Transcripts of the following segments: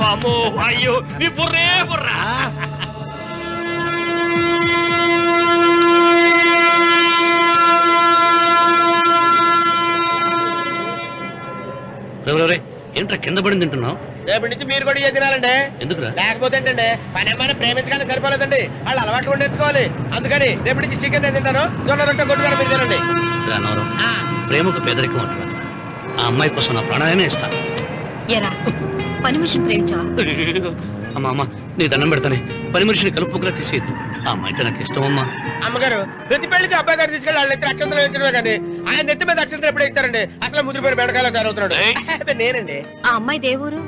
వామ్మో అయ్యో నీ బుర్రే బుర్రా. ఏంట్రా కింద పడింది తింటున్నావు? రేపటి నుంచి మీరు కూడా తినాలండి. ఎందుకురా? లేకపోతే ఏంటండి పని అమ్మాయిని ప్రేమించగానే సరిపోలేదండి, వాళ్ళు అలవాట్లు కూడా నేర్చుకోవాలి. అందుకని రేపటి నుంచి చికెన్ నేను తింటాను, జొన్న రొట్టె కొట్టుగా మీరు తినండి. ప్రేమకు పేదరికం అంటారు. ఆ అమ్మాయి కోసం నా ప్రాణాయమే ఇస్తాను. పని మనిషిని ప్రేమించావా? అమ్మా అమ్మ నీ దండం పెడతానే, పని మనిషిని కలుపుకులా తీసేయద్దు. ఆ అమ్మాయి నాకు ఇష్టం అమ్మా. అమ్మగారు ప్రతి పెళ్లికి అబ్బాయి గారు తీసుకెళ్ళి వాళ్ళ ఎత్తి అక్షంతలు వేయించడమే కానీ ఆయన నెత్తి మీద అక్షంతలు ఎప్పుడే ఇస్తారండి. అసలు ముదిరిపోయిన బెడకాయలో తయారవుతున్నాడు. నేనండి. ఆ అమ్మాయి దేవురు.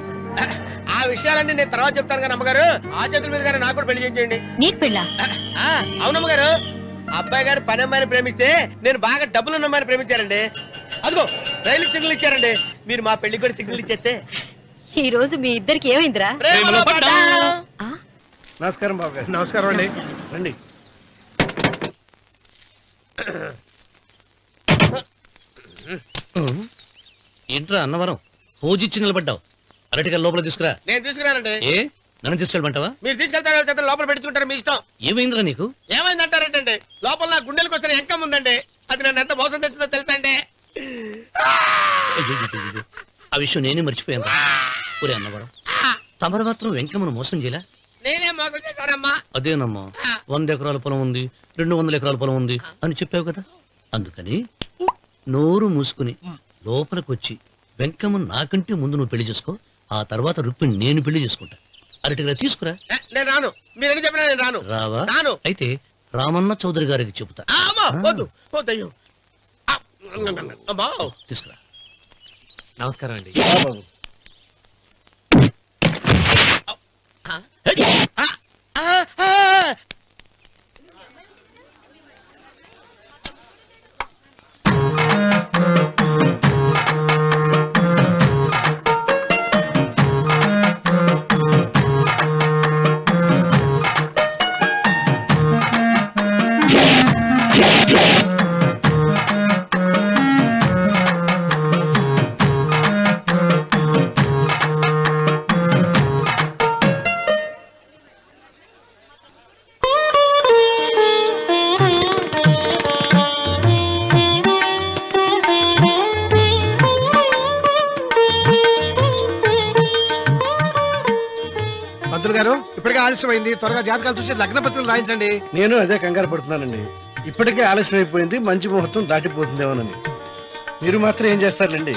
ఆ విషయాలన్నీ నేను తర్వాత చెప్తాను కానీ అమ్మగారు ఆ చేతుల మీద నాకు కూడా పెళ్లి చేయండి. నీకు పెళ్ళా? అవునమ్మగారు, అబ్బాయి గారు పని అమ్మాయిని ప్రేమిస్తే నేను బాగా డబ్బులున్న అమ్మాయిని ప్రేమించారండి. అదిగో రైలు సిగ్నల్ ఇచ్చారండి. మీరు మా పెళ్లికి కూడా సిగ్నల్ ఇచ్చేస్తే ఈ రోజు మీ ఇద్దరికి ఏమైందిరా? నమస్కారం బాబు గారు. నమస్కారం అండి. రండి. ఏంట్రా అన్నవరం పూజిచ్చి నిలబడ్డావు? అరటిగా లోపల తీసుకురా. నేను తీసుకురానండి. ఏ నన్ను తీసుకెళ్ళమంటావా? మీరు తీసుకెళ్తారు, లోపల పెట్టుకుంటారు, మీ ఇష్టం. ఏమైందిరా నీకు? ఏమైందంటారేంటండి, లోపల నా గుండెలకు వచ్చిన ఎంకం ఉందండి. అది నన్ను ఎంత మోసం తెచ్చిందో తెలుసా అండి. ఆ విషయం నేనే మర్చిపోయాను. ఒరే అన్నవరం, తమరు మాత్రం వెంకమ్మను మోసం చేయలే? నేనే మోసం చేశానమ్మా. అదేనమ్మా, 100 ఎకరాల పొలం ఉంది, 200 ఎకరాల పొలం ఉంది అని చెప్పావు కదా. అందుకని నోరు మూసుకుని లోపలికి వచ్చి వెంకమ్మను నాకంటే ముందు నువ్వు పెళ్లి చేసుకో. ఆ తర్వాత రుక్మిణి నేను పెళ్లి చేసుకుంటా. అరటిగా తీసుకురా. నేను రాను. మీరని చెప్పినా నేను రాను. రావా? రాను. అయితే రామన్న చౌదరి గారికి చెబుతా. తీసుకురా. నమస్కారం అండి. ఇప్పటికే ఆలస్యమైంది, త్వరగా జాతకాలు చూసి లగ్న పత్రికలు రాయించండి. నేను అదే కంగారు పడుతున్నానండి. ఇప్పటికే ఆలస్యం అయిపోయింది, మంచి ముహూర్తం దాటిపోతుందేమోనని. మీరు మాత్రం ఏం చేస్తారండి,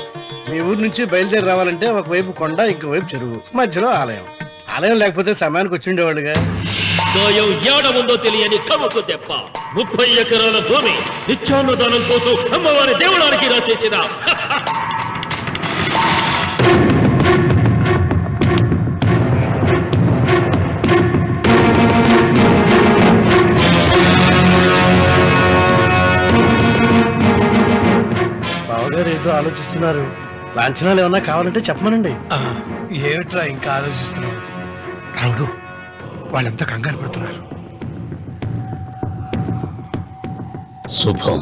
మీ ఊరు నుంచి బయలుదేరి రావాలంటే ఒకవైపు కొండ, ఇంకోవైపు చెరువు, మధ్యలో ఆలయం. ఆలయం లేకపోతే సమయానికి వచ్చి ఉండేవాళ్ళుగా. ఏడముందో తెలియని కముకు తెప్ప 30 ఎకరాల భూమి నిత్యాన్నదానం కోసం అమ్మవారి దేవుడానికి రాసేసిన బావగారు ఏదో ఆలోచిస్తున్నారు. లాంఛనాలు ఏమన్నా కావాలంటే చెప్పమనండి. ఏమిట్రా ఇంకా ఆలోచిస్తున్నావు? రావుడు, వాళ్ళంతా కంగారు పడుతున్నారు. శుభం.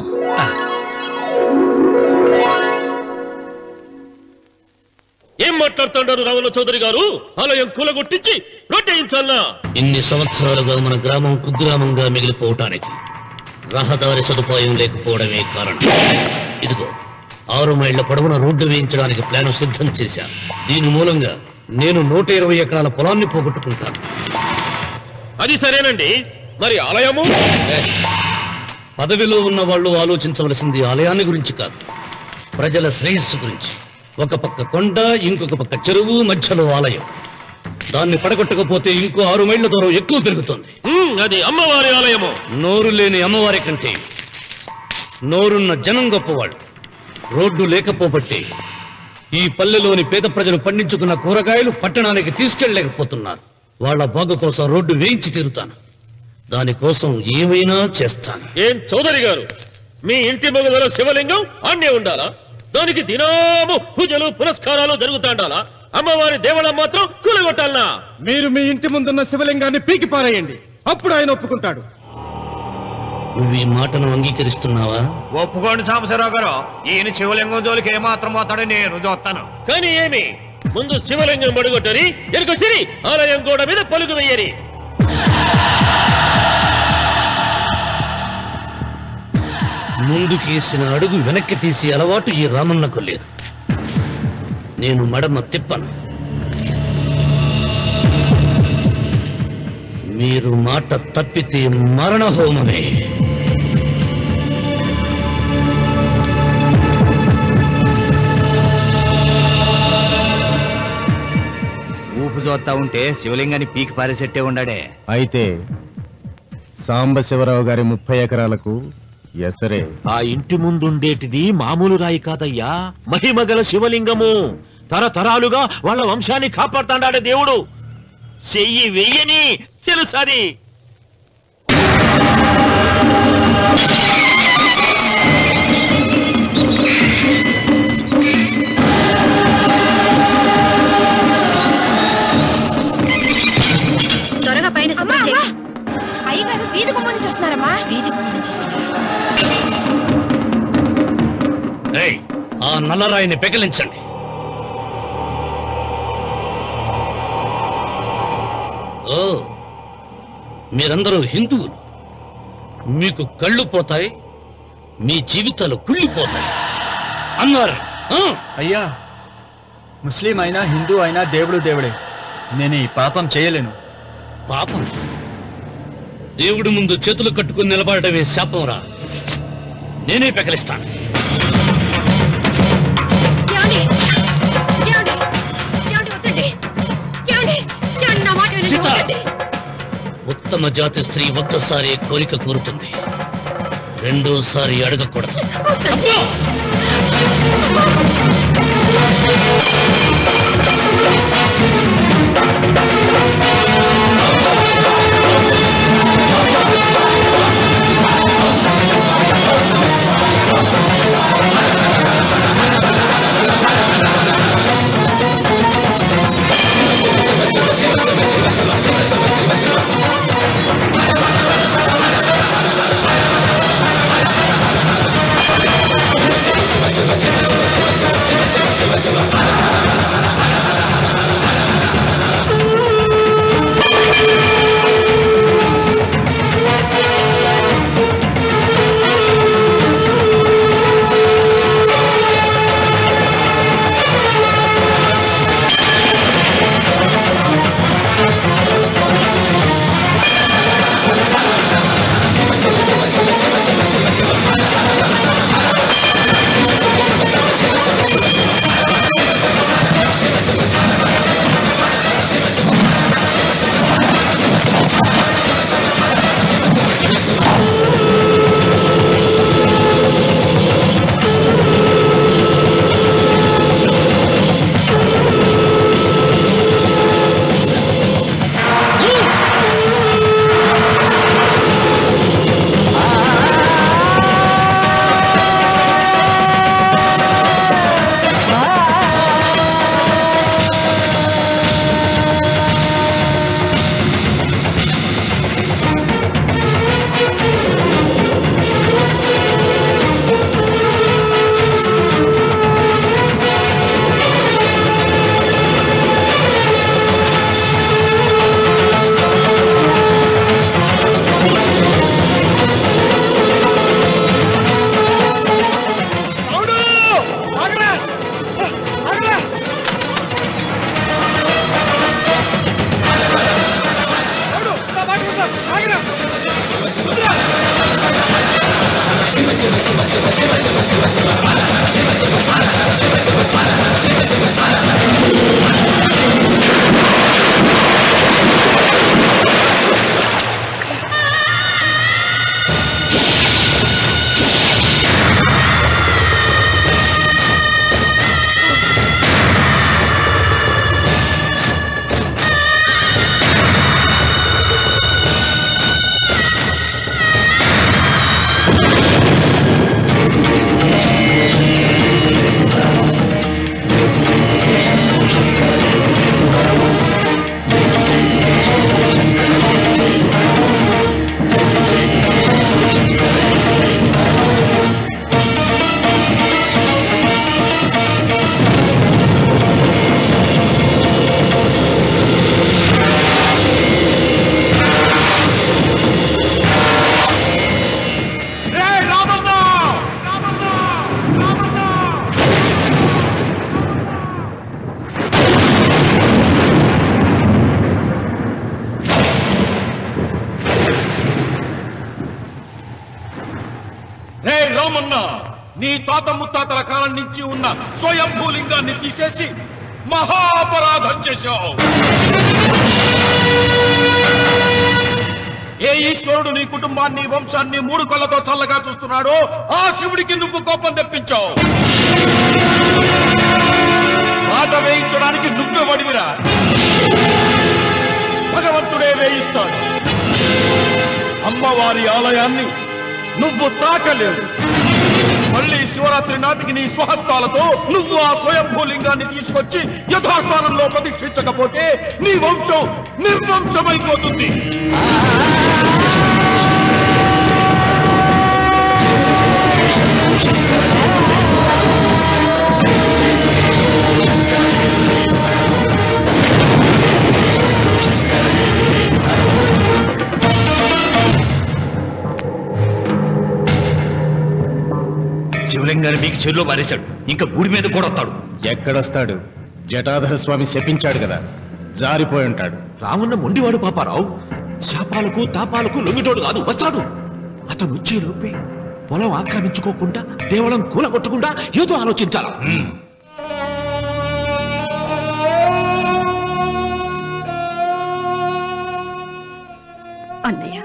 ఏం మాట్లాడుతున్నారు రావుల చౌదరి గారు? ఆలయం కూలగొట్టించి రొట్టేయించాలా? ఇన్ని సంవత్సరాలుగా మన గ్రామం కుగ్రామంగా మిగిలిపోవటానికి రహదారి సదుపాయం లేకపోవడమే కారణం. ఇదిగో 6 మైళ్ల పొడవున రోడ్డు వేయించడానికి ప్లాన్ సిద్ధం చేశాను. దీని మూలంగా నేను 120 ఎకరాల పొలాన్ని పోగొట్టుకుంటాను. అది సరేనండి, మరి ఆలయము? పదవిలో ఉన్న వాళ్ళు ఆలోచించవలసింది ఆలయాన్ని గురించి కాదు, ప్రజల శ్రేయస్సు గురించి. ఒక పక్క కొండ, ఇంకొక పక్క చెరువు, మధ్యలో ఆలయం. దాన్ని పడగొట్టకపోతే ఇంకో 6 మైళ్ల దూరం ఎక్కువ పెరుగుతుంది. అది అమ్మవారి ఆలయము. నోరు లేని అమ్మవారి కంటే నోరున్న జనం గొప్పవాళ్ళు. రోడ్డు లేకపోబట్టి ఈ పల్లెలోని పేద ప్రజలు పండించుకున్న కూరగాయలు పట్టణానికి తీసుకెళ్లలేకపోతున్నారు. వాళ్ల బాగు కోసం రోడ్డు వేయించి తీరుతాను. దానికోసం ఏమైనా చేస్తాను. ఏం చౌదరి గారు, మీ ఇంటి మొగల శివలింగం ఆన్నే ఉండాలా? దానికి దినాము పూజలు పురస్కారాలు జరుగుతాండాలా? అమ్మవారి దేవాలయం మాత్రం కూలగొట్టాలనా? మీరు మీ ఇంటి ముందున్న శివలింగాన్ని పీకి పారేయండి, అప్పుడు ఆయన ఒప్పుకుంటాడు. నువ్వు ఈ మాటను అంగీకరిస్తున్నావా? ఒప్పుకోండి సాంబశివరావు గారు, ఈయన శివలింగం జోలికి ఏమాత్రం పోతాడో నేను చూస్తాను. కానీ ఏమి ముందు శివలింగం పడుగొట్టరి ఎరుకొచ్చిరి ఆలయం గోడ మీద పలుకు వెయ్యరి. ముందుకేసిన అడుగు వెనక్కి తీసి అలవాటు ఈ రామన్నకు లేదు. నేను మడమ తిప్పను. మీరు మాట తప్పితే మరణహోమమే. ఊపు చూస్తా ఉంటే శివలింగాన్ని పీకి పారేసెట్టే ఉండాడే. అయితే సాంబశివరావు గారి 30 ఎకరాలకు ఎసరే. ఆ ఇంటి ముందుండేటిది మామూలు రాయి కాదయ్యా, మహిమగల శివలింగము. తరతరాలుగా వాళ్ళ వంశాన్ని కాపాడుతాడే దేవుడు. చెయ్యి వెయ్యని తెలుసది. త్వరగా పైన శుభ్రం చెయ్యి. అయ్యగారు వీధి గుమ్మం నుంచి వస్తున్నారమ్మా. వీధి గుమ్మం నుంచి వస్తున్నారు. ఏయ్, ఆ నల్లరాయిని పెకిలించండి. ఓ, మీరందరూ హిందువులు. మీకు కళ్ళు పోతాయి, మీ జీవితాలు కుళ్ళిపోతాయి అన్నారు. అయ్యా, ముస్లిం అయినా హిందూ అయినా దేవుడు దేవుడే. నేను ఈ పాపం చేయలేను. పాపం? దేవుడి ముందు చేతులు కట్టుకుని నిలబడటమే శాపం రా. నేనే పెకలిస్తాను. ఉత్తమ జాతి స్త్రీ ఒక్కసారి కోరిక కోరుతుంది, రెండోసారి అడగకూడదు. శివ శివ శివ శివ శివ శివ శివ శివ శివ నీ తాత ముత్తాతల కాలం నుంచి ఉన్న స్వయంభూలింగాన్ని తీసేసి మహా అపరాధం చేశావు. ఏ ఈశ్వరుడు నీ కుటుంబాన్ని వంశాన్ని 3 కళ్ళతో చల్లగా చూస్తున్నాడో ఆ శివుడికి నువ్వు కోపం తెప్పించావు. మాట వేయించడానికి నువ్వే వడివిరా, భగవంతుడే వేయిస్తాడు. అమ్మవారి ఆలయాన్ని నువ్వు తాకలేవు. మళ్ళీ శివరాత్రి నాటికి నీ స్వహస్తాలతో నువ్వు ఆ స్వయంభూలింగాన్ని తీసుకొచ్చి యథాస్థానంలో ప్రతిష్ఠించకపోతే నీ వంశం నిర్వంశమైపోతుంది. శివలింగాన్ని మీకు చెరులో మారేశాడు. ఇంకా గుడి మీద కూడా వస్తాడు. ఎక్కడొస్తాడు? జటాధర స్వామి శపించాడు కదా, జారిపోయి ఉంటాడు. రామున్న మొండివాడు పాపారావు. శాపాలకు తాపాలకు లొంగిటోడు కాదు, వస్తాడు. అతను వచ్చే లోపే పొలం ఆక్రమించుకోకుండా దేవళం కూలగొట్టకుండా ఏదో ఆలోచించాల. అన్నయ్య,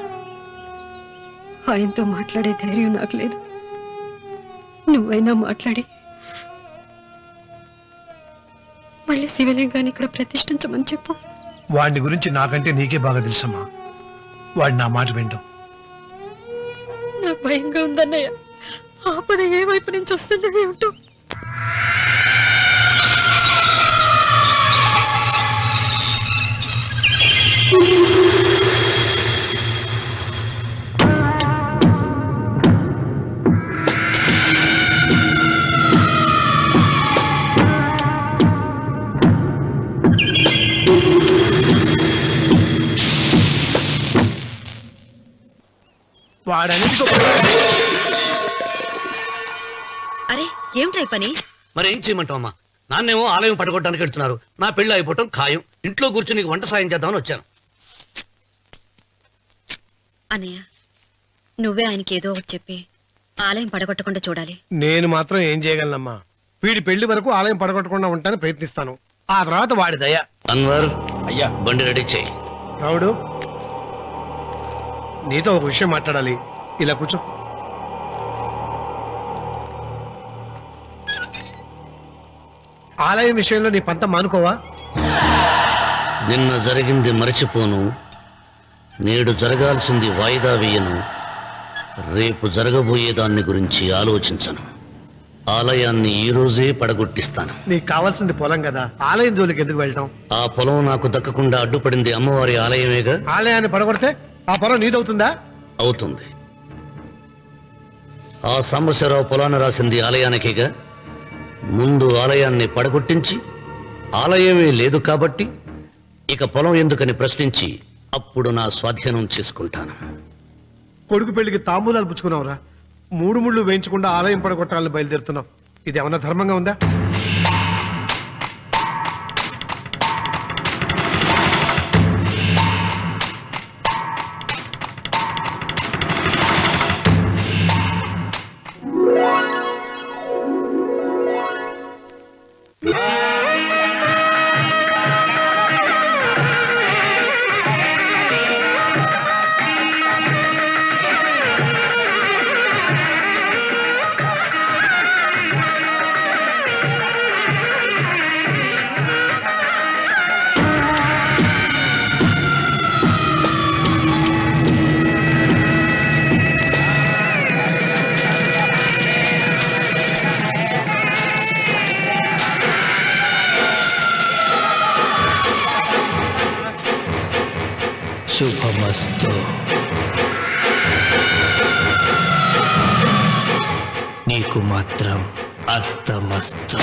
ఆయనతో మాట్లాడే ధైర్యం నాకు లేదు. నువ్వైనా మాట్లాడి మళ్ళీ శివలింగాన్ని ఇక్కడ ప్రతిష్ఠించమని చెప్పు. వాడిని గురించి నాకంటే నీకే బాగా తెలుసమ్మా. వాడు నా మాట వింటాం. నాకు భయంగా ఉందన్నయ్య. ఆపద ఏ వైపు నుంచి వస్తుందో ఏమిటో. అరే ఏమిటై పని? మరి ఏం చేయమంటావు అమ్మా? నాన్నేమో ఆలయం పడగొట్టడానికి వెళ్తున్నారు. నా పెళ్లి అయిపోవటం ఖాయం. ఇంట్లో కూర్చొని నీకు వంట సాయం చేద్దామని వచ్చాను. అన్నయ్య, నువ్వే ఆయనకి ఏదో ఒకటి చెప్పి ఆలయం పడగొట్టకుండా చూడాలి. నేను మాత్రం ఏం చేయగలనమ్మా? వీడి పెళ్లి వరకు ఆలయం పడగొట్టకుండా ఉంటాను ప్రయత్నిస్తాను. ఆ తర్వాత వాడి దయ. అన్వర్, అయ్యా బండి రెడీ చేయి. రావుడు, నీతో ఒక విషయం మాట్లాడాలి. ఇలా కూర్చో. ఆలయం విషయంలో నీ పంతం మానుకోవా? నిన్న జరిగింది మరచిపోను, నేడు జరగాల్సింది వాయిదా వేయను, రేపు జరగబోయే దాన్ని గురించి ఆలోచించను. ఆలయాన్ని ఈ రోజే పడగొట్టిస్తాను. నీకు కావాల్సింది పొలం కదా, ఆలయం జోలికి ఎందుకు వెళ్ళటం? ఆ పొలం నాకు దక్కకుండా అడ్డుపడింది అమ్మవారి ఆలయమేగా. ఆలయాన్ని పడగొడితే ఆ పొలం నీదవుతుందా? అవుతుంది. ఆ సాంబశివరావు పొలాన్ని రాసింది ఆలయానికేగా. ముందు ఆలయాన్ని పడగొట్టించి ఆలయమే లేదు కాబట్టి ఇక పొలం ఎందుకని ప్రశ్నించి అప్పుడు నా స్వాధీనం చేసుకుంటాను. కొడుకు పెళ్లికి తాంబూలాలు పుచ్చుకున్నావురా, 3 ముళ్ళు వేయించకుండా ఆలయం పడగొట్టాలని బయలుదేరుతున్నావు. ఇది ఏమన్నా ధర్మంగా ఉందా? శుభమస్తు. నీకు మాత్రం అస్తమస్తు.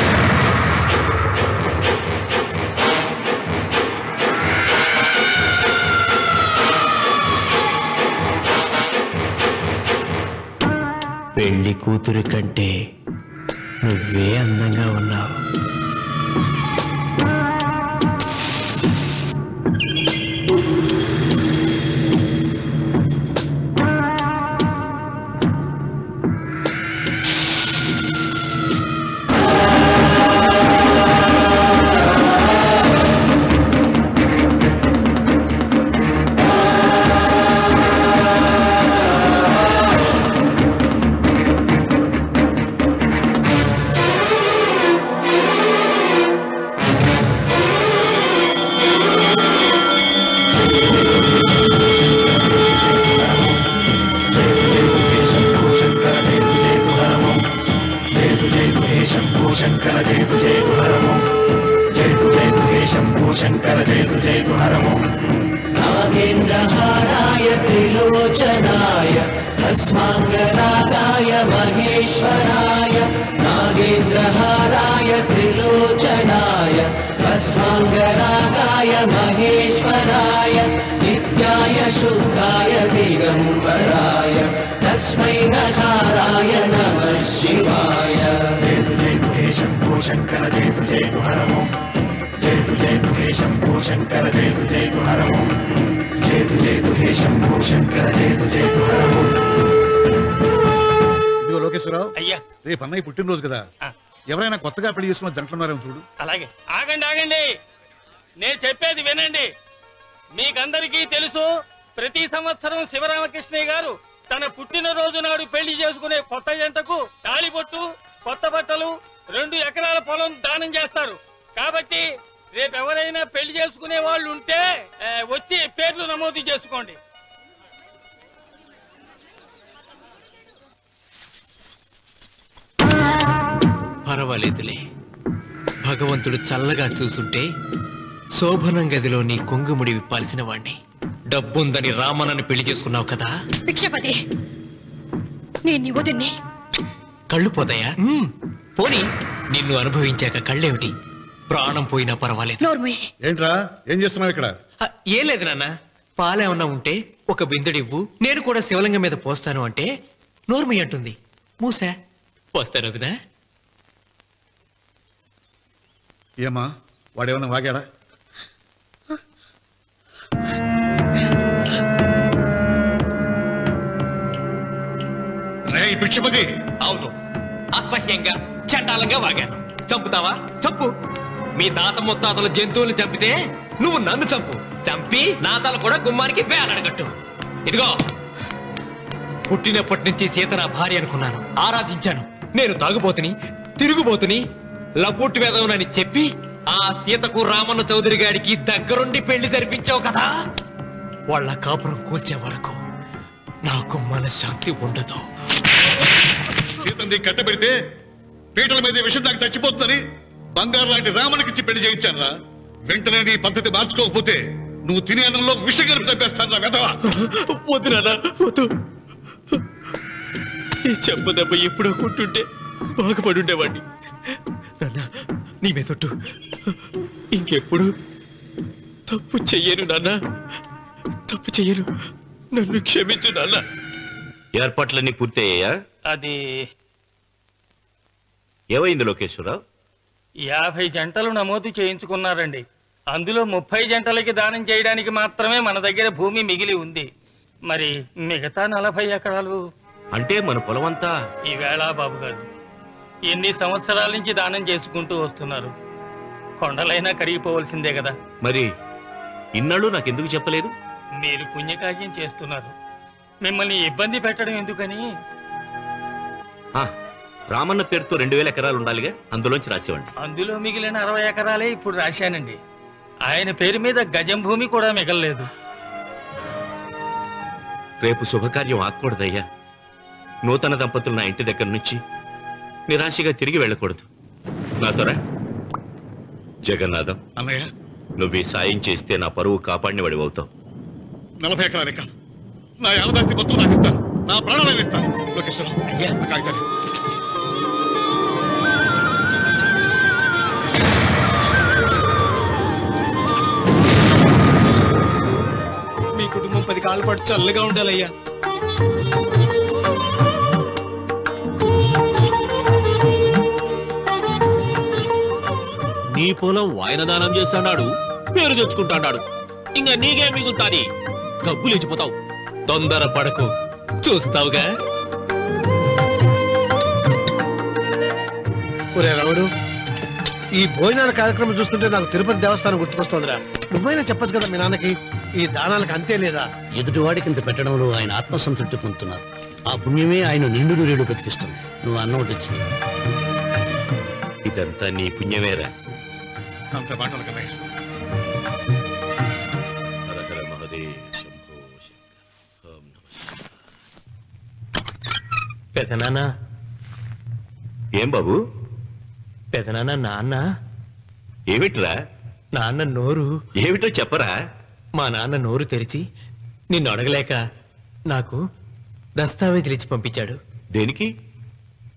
పెళ్లి కూతురి కంటే నువ్వే అందంగా ఉన్నావు. शंभो शंकर जय जय हर ओम नागेन्द्रहाराय त्रिलोचनाय भस्मांगरागाय महेश्वराय नागेन्द्रहाराय त्रिलोचनाय भस्मांगरागाय महेश्वराय नित्याय शुद्धाय दिगंबराय तस्मै नकाराय नमः शिवाय जय जय शंभो शंकर जय जय हर ओम जय जय शंभो शंकर जय जय हर ओम जय जय शंभो शंकर जय जय हर ओम ఇదిగో లోకేశ్వరరావు, అయ్యా రేపు అన్నయ్య పుట్టినరోజు కదా, ఎవరైనా కొత్తగా పెళ్లి చేసుకున్న జంటలున్నారేమో చూడు. అలాగే. ఆగండి ఆగండి, నేను చెప్పేది వినండి. మీకందరికీ తెలుసు, ప్రతి సంవత్సరం శివరామకృష్ణయ్య గారు తన పుట్టినరోజు నాడు పెళ్లి చేసుకునే కొత్త జంటకు తాళిబొట్టు, కొత్త బట్టలు, 2 ఎకరాల పొలం దానం చేస్తారు. కాబట్టి రేపు ఎవరైనా పెళ్లి చేసుకునే వాళ్ళు ఉంటే వచ్చి పేర్లు నమోదు చేసుకోండి. పర్వాలేదులే, భగవంతుడు చల్లగా చూసుంటే శోభనం గదిలో నీ కొంగుముడి విప్పాల్సిన వాణ్ణి. డబ్బుందని రామన్నని పెళ్లి చేసుకున్నావు కదా. భిక్షపతి, నేను నీ వదిన్ని. కళ్ళు పోతాయా? పోనీ, నిన్ను అనుభవించాక కళ్ళేమిటి, ప్రాణం పోయినా పర్వాలేదు. ఏంట్రా, ఏం చేస్తున్నావు ఇక్కడ? ఏం లేదు నాన్న, పాలేమన్నా ఉంటే ఒక బిందెడివ్వు, నేను కూడా శివలింగం మీద పోస్తాను అంటే నోర్మి అంటుంది. మూసా పోస్తాను వదినా. ఏమా, వాడేమన్నా వాగాడా? భిక్షపతి, అవును, అసహ్యంగా చండాలంగా వాగాను. చంపుతావా? చంపు. మీ తాత ముత్తాతలు జంతువులు చంపితే నువ్వు నన్ను చంపు. చంపి నా తల కూడా గుమ్మానికి వేలాడగట్టు. ఇదిగో, పుట్టినప్పటి నుంచి సీత నా భార్య అనుకున్నాను, ఆరాధించాను. నేను తాగుబోతుని, తిరుగుబోతుని, లపుట్టు వేదవునని చెప్పి ఆ సీతకు రామన్న చౌదరి గారికి దగ్గరుండి పెళ్లి జరిపించావు కదా. వాళ్ళ కాపురం కూల్చే వరకు నాకు మనశ్శాంతి ఉండదు. సీతని కట్టబెడితే పీటల మీద విషం దాకా చచ్చిపోతుందని బంగారు లాంటి రామునికిచ్చి పెళ్లి చేయించానురా. వెంటనే నీ పద్ధతి మార్చుకోకపోతే నువ్వు తినే అన్నంలో విషం కలిపి చంపేస్తాను వెధవా. వద్దు నాన్న, వద్దు. ఈ చెంప దెబ్బ ఎప్పుడో కొట్టుంటే బాగుపడి ఉండేవాడిని. నాన్న, నీ మీదొట్టు, ఇంకెప్పుడు తప్పు చెయ్యను నాన్న, తప్పు చెయ్యను. నన్ను క్షమించు నాన్న. ఏర్పాట్లన్నీ పూర్తయ్యాయా? అది ఏమైంది లోకేశ్వరరావు? 50 జంటలు నమోదు చేయించుకున్నారండి. అందులో 30 జంటలకి దానం చేయడానికి మాత్రమే మన దగ్గర భూమి మిగిలి ఉంది. మరి మిగతా 40 ఎకరాలు అంటే మన పొలమంతా ఈవేళ బాబు గారు ఎన్ని సంవత్సరాల నుంచి దానం చేసుకుంటూ వస్తున్నారు. కొండలైనా కరిగిపోవలసిందే కదా. మరి ఇన్నాళ్ళు నాకెందుకు చెప్పలేదు? మీరు పుణ్యకార్యం చేస్తున్నారు, మిమ్మల్ని ఇబ్బంది పెట్టడం ఎందుకని. రామన్న పేరుతో 2000 ఎకరాలు ఉండాలిగా, అందులోంచి రాసేవాడి. అందులో మిగిలిన 60 ఎకరాలే ఇప్పుడు రాశానండి. ఆయన పేరు మీద గజం భూమి కూడా మిగలలేదు. రేపు శుభకార్యం ఆకూడదయ్యా. నూతన దంపతులు నా ఇంటి దగ్గర నుంచి నిరాశగా తిరిగి వెళ్ళకూడదు. నాతోరా జగన్నాథం. అన్నయ్య, నువ్వు ఈ సాయం చేస్తే నా పరువు కాపాడిన వాడివవుతావు. 40 ఎకరాలే కాదు, నా యావదాస్తి మొత్తం నాకు ఇస్తాను, నా ప్రాణాలను ఇస్తాను. లోకేశ్వరరావు, కాగితాలు. మీ కుటుంబం 10 కాళ్ళ పాటు చల్లగా ఉండాలయ్యా. నీ పొలం వాయన దానం చేస్తాడు, పేరు తెచ్చుకుంటాడు. ఇంకా నీకే మిగులుతాది, డబ్బు లేచిపోతావు. తొందర పడకు, చూస్తావుగా. ఒరే రావుడు, ఈ భోజనాల కార్యక్రమం చూస్తుంటే నాకు తిరుపతి దేవస్థానం గుర్తుకొస్తోందిరా. నువ్వైనా చెప్పచ్చు కదా మీ నాన్నకి, ఈ దానాలకు అంతే లేదా? ఎదుటివాడికి ఇంత పెట్టడంలో ఆయన ఆత్మసంతృప్తి పొందుతున్నారు. ఆ పుణ్యమే ఆయన నిండు నూరేడు బ్రతికిస్తుంది. నువ్వు అన్నం వడ్డించి. ఇదంతా నీ పుణ్యమేరా. అంత మాటలు కన్నయ్య. హర మహదేవ్ శంభో శంకర. ఓం నమః. పెదనాన్న. ఏం బాబు? పెదనాన్న, నాన్న ఏమిట్రా? నాన్న నోరు ఏమిటో చెప్పరా? మా నాన్న నోరు తెరిచి నిన్ను అడగలేక నాకు దస్తావేజీలు ఇచ్చి పంపించాడు. దేనికి?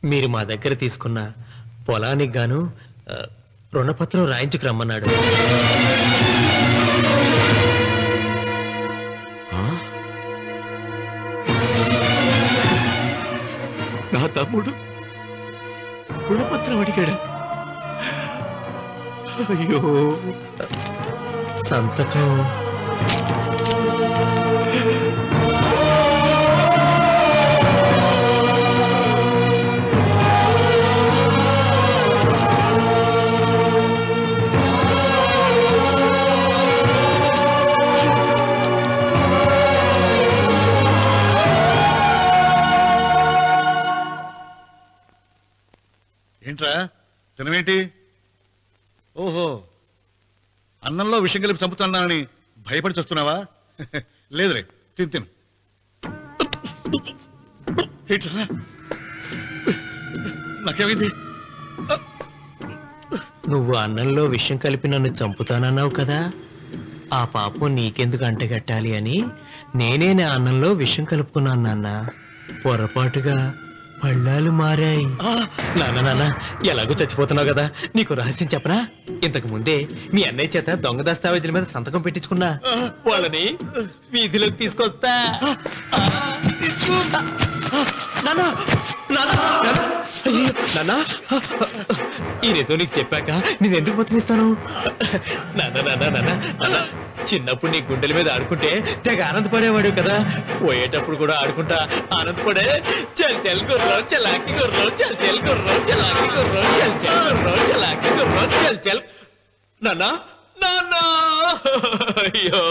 మీరు మా దగ్గర తీసుకున్న పొలానికి గాను రుణపత్రం రాయించుకు రమ్మన్నాడు. నా తమ్ముడు రుణపత్రం అడిగాడు. అయ్యో, సంతకం ఏంట్రా తినవేంటి? ఓహో, అన్నంలో విషం కలిపి చంపుతున్నానని భయపడి చస్తున్నావా? లేదురే, తిను. ఏంట్రా నాకేమైంది? నువ్వు అన్నంలో విషం కలిపి నన్ను చంపుతానన్నావు కదా, ఆ పాపం నీకెందుకు అంటగట్టాలి అని నేనే నా అన్నంలో విషం కలుపుకున్నాను నాన్న. పొరపాటుగా పళ్ళాలు మారాయి. నాన్న ఎలాగో చచ్చిపోతున్నావు కదా, నీకు రహస్యం చెప్పనా? ఇంతకు ముందే మీ అన్నయ్య చేత దొంగ దస్తావేజీల మీద సంతకం పెట్టించుకున్నా. వాళ్ళని వీధిలోకి తీసుకొస్తా. ఈ రేతో నీకు చెప్పాక నేను ఎందుకు బతునిస్తాను? నాన్న చిన్నప్పుడు నీ గుండెల మీద ఆడుకుంటే తెగ ఆనందపడేవాడు కదా, పోయేటప్పుడు కూడా ఆడుకుంటా ఆనందపడే. చల్ చల్ గుర్రం చలాకి గుర్రం, చల్ చల్ గుర్రం చలాకి గుర్రం, చల్ చల్ గుర్రం చలాకి గుర్రం, చల్ చల్. నాన్న అయ్యో